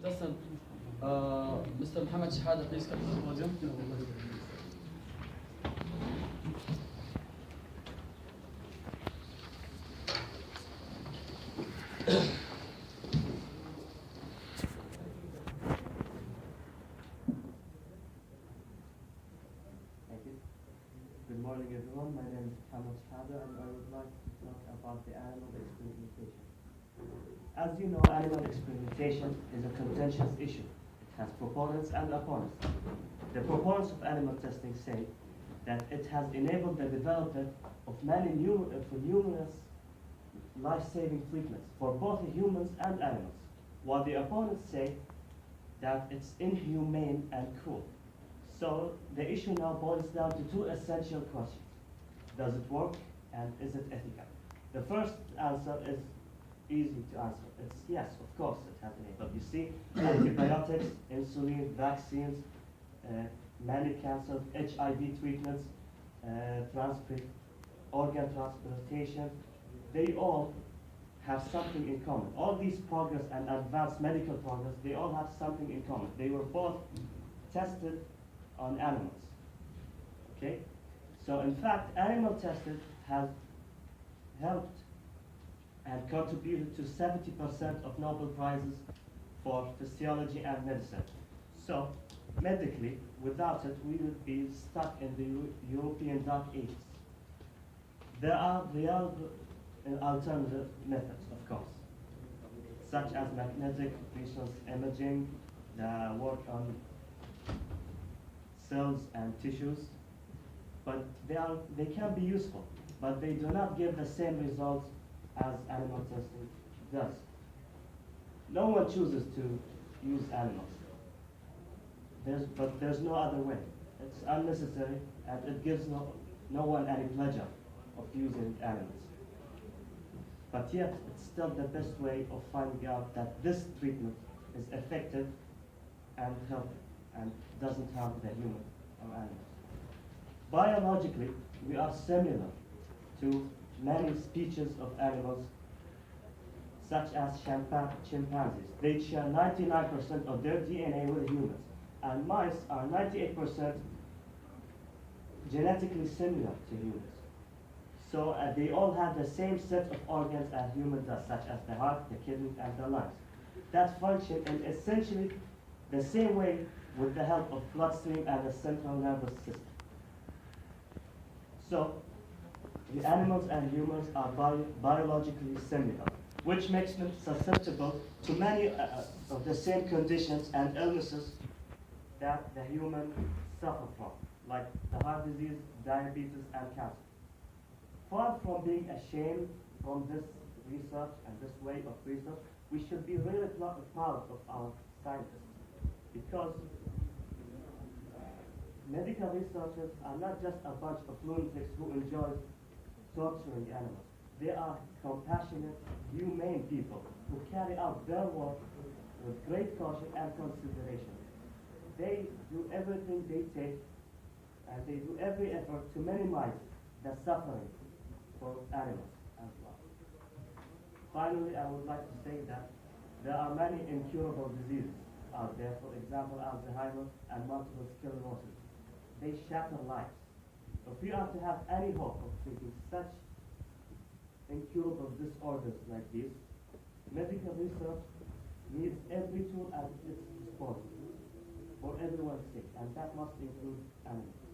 Testing. Mr. Mohammed Shahada, please come to the podium. Thank you. Good morning, everyone. My name is Mohammed Shahada, and I would like to talk about the animal experimentation. As you know, animal experimentation is a contentious issue. It has proponents and opponents. The proponents of animal testing say that it has enabled the development of numerous life-saving treatments for both humans and animals, while the opponents say that it's inhumane and cruel. So the issue now boils down to two essential questions. Does it work, and is it ethical? The first answer is easy to answer. It's yes, of course it has enabled. You see, antibiotics, insulin, vaccines, many cancers, HIV treatments, organ transplantation, they all have something in common. All these progress and advanced medical progress, they all have something in common. They were both tested on animals. Okay? So in fact, animal testing has helped and contributed to 70% of Nobel Prizes for physiology and medicine. So medically, without it, we would be stuck in the European Dark Ages. There are real alternative methods, of course, such as magnetic resonance imaging, the work on cells and tissues, but they can be useful, but they do not give the same results as animal testing does. No one chooses to use animals, but there's no other way. It's unnecessary, and it gives no one any pleasure of using animals. But yet, it's still the best way of finding out that this treatment is effective and healthy and doesn't harm the human or animals. Biologically, we are similar to many species of animals, such as chimpanzees. They share 99% of their DNA with humans, and mice are 98% genetically similar to humans. So they all have the same set of organs as humans does, such as the heart, the kidney, and the lungs, that function in essentially the same way with the help of bloodstream and the central nervous system. So the animals and humans are biologically similar, which makes them susceptible to many of the same conditions and illnesses that the human suffer from, like the heart disease, diabetes, and cancer. Far from being ashamed from this research and this way of research, we should be really proud of our scientists, because medical researchers are not just a bunch of lunatics who enjoy torturing animals. They are compassionate, humane people who carry out their work with great caution and consideration. They do everything they take, and they do every effort to minimize the suffering for animals as well. Finally, I would like to say that there are many incurable diseases out there, for example, Alzheimer's and multiple sclerosis. They shatter lives. If we are to have any hope of treating such incurable disorders like these, medical research needs every tool at its disposal for everyone's sake, and that must include animals.